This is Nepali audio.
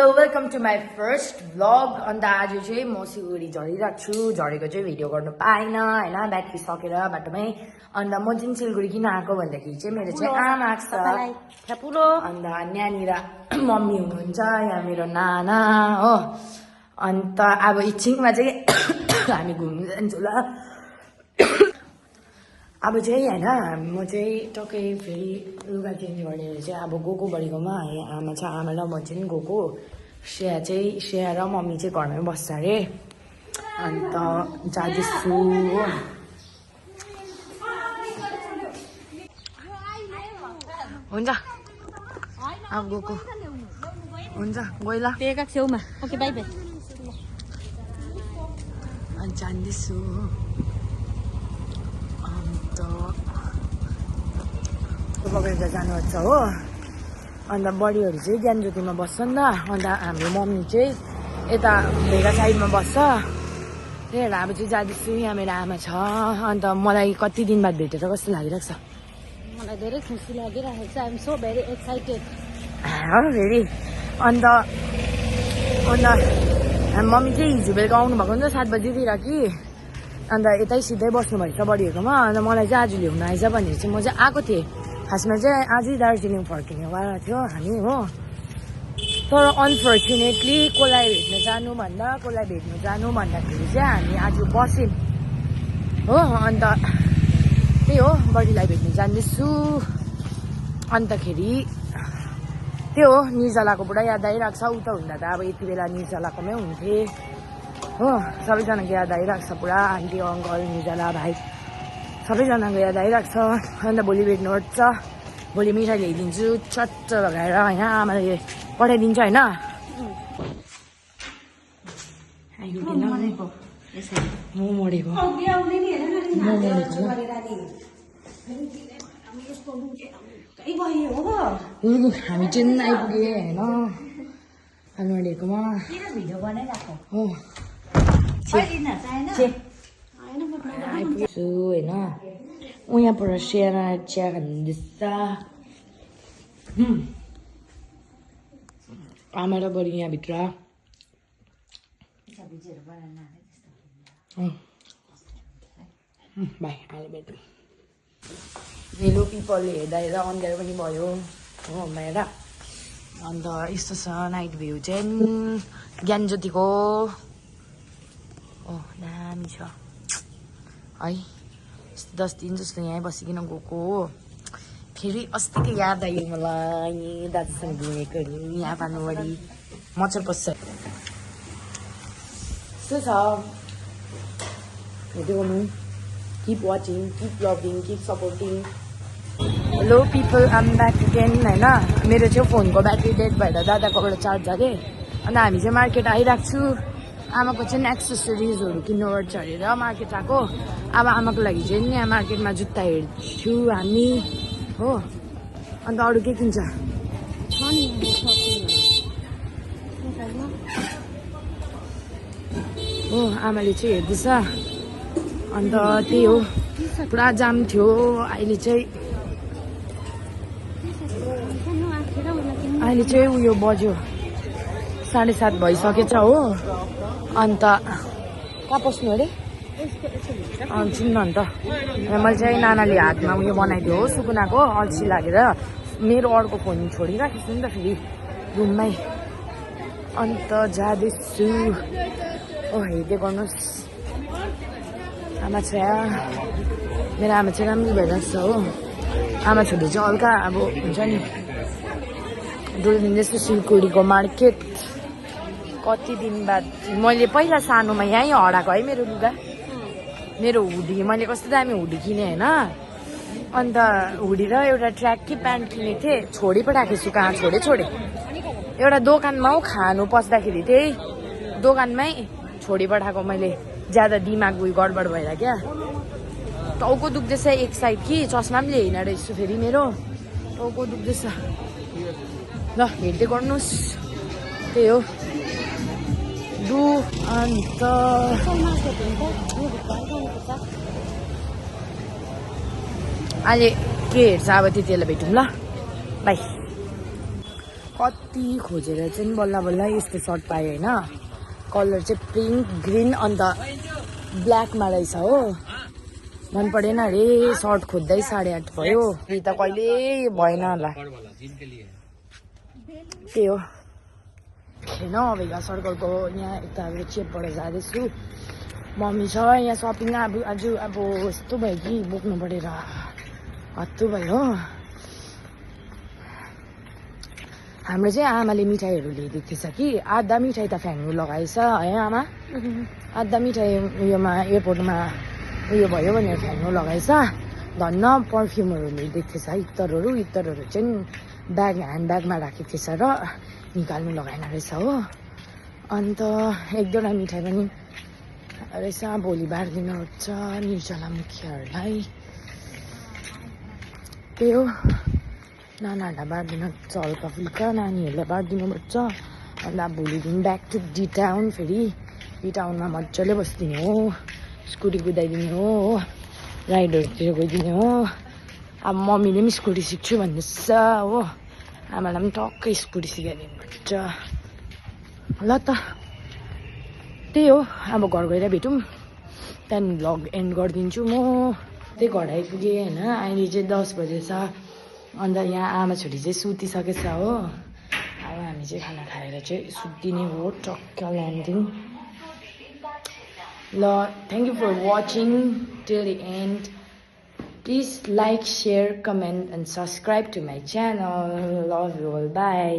Welcome to my first vlog. अन्त आज चाहिँ म सिलगढी झरिरहेको छु। झरेको चाहिँ भिडियो गर्नु पाएन होइन, ब्याट्री सकेर बाटोमै। अन्त म चाहिँ सिलगढी किन आएको भन्दाखेरि चाहिँ मेरो चाहिँ आमा आएको छ अन्त यहाँनिर मम्मी हुनुहुन्छ, यहाँ मेरो नाना हो। अन्त अब एकछिनमा चाहिँ हामी घुम्नु जान्छौँ ल। अब चाहिँ होइन म चाहिँ टक्कै फेरि लुगा चेन्ज गरेर चाहिँ अब गएको बढीकोमा आमा छ, आमा र म चाहिँ गएको। श्रेया र मम्मी चाहिँ घरमै बस्छ अरे। अन्त जाँदैछु हो। हुन्छ अब गएको हुन्छ गइ ल छेउमा। Okay by by. अनि जाँदैछु। पक्रेर जानुहुन्छ हो। अन्त बडीहरू चाहिँ ज्ञानज्योतिमा बस्छ नि त। अन्त हाम्रो मम्मी चाहिँ यता भेगा साइडमा बस्छ। त्यही भएर अब चाहिँ जाँदैछु। यहाँ मेरो आमा छ। अन्त मलाई कति दिन बाद भेटेर कस्तो लागिरहेको छ? मलाई धेरै खुसी लागिरहेको छ। आइएम सो भेरी एक्साइटेड हो फेरि। अन्त मम्मी चाहिँ हिजो बेलुका आउनु भएको हुन्छ 7 बजीतिर कि। अन्त यतै सिधै बस्नुभएछ बडीहरूकोमा। अन्त मलाई चाहिँ आज ल्याउनु आइज भनेर चाहिँ म चाहिँ आएको थिएँ। खासमा चाहिँ आजै दार्जिलिङ फर्किनेवाला थियो हामी हो। तर अनफर्चुनेटली कसलाई भेट्नु जानु भन्दाखेरि चाहिँ हामी आज बस्यौँ हो। अन्त त्यही हो, बडीलाई भेट्नु जाँदैछु। अन्तखेरि त्यो हो, निर्जलाको पुरा याद आइरहेको छ। उता हुँदा त अब यति बेला निर्जलाकोमै हुन्थेँ हो। सबैजनाको याद आइरहेको छ पुरा। आन्टी अङ्कल निर्जला भाइ सबैजनाको याद आइरहेको छ। अन्त भोलि भेट्नुपर्छ। भोलि मिठाई ल्याइदिन्छु चट्ट लगाएर होइन, आमाले पठाइदिन्छ होइन। हामी चाहिँ आइपुगे होइन आलुवाडीकोमा हो। आइपुग्छु होइन। यहाँबाट सेरा चिया खाँदैछ। आमा र बडी यहाँभित्र। भाइ अहिले भेटौँ। हेलो पिपलले हेर्दा अन्धारो पनि भयो हो मेरा। अन्त यस्तो छ नाइट भ्यू चाहिँ ज्ञानज्योतिको। ओ दामी छ है। 10 दिन जस्तो यहीँ बसिकन गएको हो। फेरि अस्तिको याद आयो मलाई दाजुसँग घुमेको यहाँ पानुवाडी मजा पर्छ। यस्तो छ हेर्दै गर्नु। Keep watching, keep loving, keep supporting. Hello people, I'm back again होइन। मेरो चाहिँ फोनको ब्याट्री डेड भएर दादाकोबाट चार्ज अरे। अन्त हामी चाहिँ मार्केट आइरहेको छु। आमाको चाहिँ एक्सेसरिजहरू किन्नुपर्छ अरे र मार्केट आएको। अब आमाको लागि चाहिँ यहाँ मार्केटमा जुत्ता हेर्छु हामी हो। अन्त अरू के किन्छ हो। आमाले चाहिँ हेर्दैछ। अन्त त्यही हो, पुरा जाम थियो। अहिले चाहिँ उयो बज्यो 7:30 भइसकेछ हो। अन्त कहाँ पस्नु अरे चिन्न अन्त। मैले चाहिँ नानाले हातमा उयो बनाइदियो हो सुकुनाको, अल्छी लागेर मेरो अर्को फोन छोडिराखेको छु नि त फेरि रुममै। अन्त जाँदैछु। ओ हेर्दै गर्नुहोस् आमा छ यहाँ। मेरो आमा चाहिँ राम्रो भइरहेको छ हो। आमा छोरी चाहिँ हल्का अब हुन्छ नि डुल्दिँदैछु सिलगढीको मार्केट। कति दिन बाद मैले पहिला सानोमा यहीँ हराएको है मेरो लुगा, मेरो हुडी। मैले कस्तो दामी हुडी किनेँ होइन। अन्त हुडी र एउटा ट्र्याक कि प्यान्ट किनेको थिएँ। छोडी पठाएको छु। कहाँ छोडेँ एउटा दोकानमा हौ। खानु पस्दाखेरि त्यही दोकानमै छोडी पठाएको मैले। ज्यादा दिमाग उयो गडबड भएर क्या। टाउको दुख्दैछ एक साइड कि चस्मा पनि ल्याइन रहेछु फेरि मेरो। टाउको दुख्दैछ ल हेर्दै गर्नुहोस्। त्यही हो डु। अन्त अहिले के हेर्छ अब त्यति बेला भेटौँ ल। बाई। कति खोजेर चाहिँ बल्ल बल्ल यस्तो सर्ट पाएँ होइन कलर चाहिँ पिङ्क ग्रिन अन्त ब्ल्याकमा रहेछ हो मन परेन अरे सर्ट खोज्दै 8:30 भयो यी त कहिले भएन होला त्यही हो होइन भेगा सर्कलको यहाँ यता चेपबाट जाँदैछु मम्मी छ यहाँ सपिङ आज यस्तो भयो कि बोक्नु परेर हत्तु भयो हाम्रो चाहिँ आमाले मिठाईहरू ल्याइदिएको थिएछ कि आधा मिठाई त फ्याँक्नु लगाएछ है आमा आधा मिठाई उयोमा एयरपोर्टमा उयो भयो भनेर फ्याँक्नु लगाएछ धन्न पर्फ्युमहरू ल्याइदिएको थिएछ इत्तरहरू चाहिँ ह्यान्डब्यागमा राखेको थिएछ र निकाल्नु लगाएन रहेछ हो अन्त 1-2 मिठाई पनि रहेछ भोलि बाँडिदिनुपर्छ निर्जला मुखियाहरूलाई त्यही हो नानाहरूलाई बाँडिदिन हल्का फुल्का नानीहरूलाई बाँडिदिनुपर्छ अन्त भोलिदेखि ब्याक टु डी टाउन फेरि डी टाउनमा मजाले बसिदिने हो स्कुटी कुदाइदिने हो राइडहरूतिर गइदिने हो अब मम्मीले पनि स्कुटी सिक्छु भन्दैछ हो आमालाई पनि टक्कै स्कुटी सिकाइदिनुपर्छ ल त त्यही हो अब घर गएर भेटौँ त्यहाँदेखि भ्लग एन्ड गरिदिन्छु म त्यही घर आइपुगेँ होइन अहिले चाहिँ 10 बजेछ अन्त यहाँ आमा छोरी चाहिँ सुतिसकेछ हो अब हामी चाहिँ खाना खाएर चाहिँ सुत्दिने हो टक्क ल्यान्डिङ ल thank you for watching till the end please like share comment and subscribe to my channel love you all by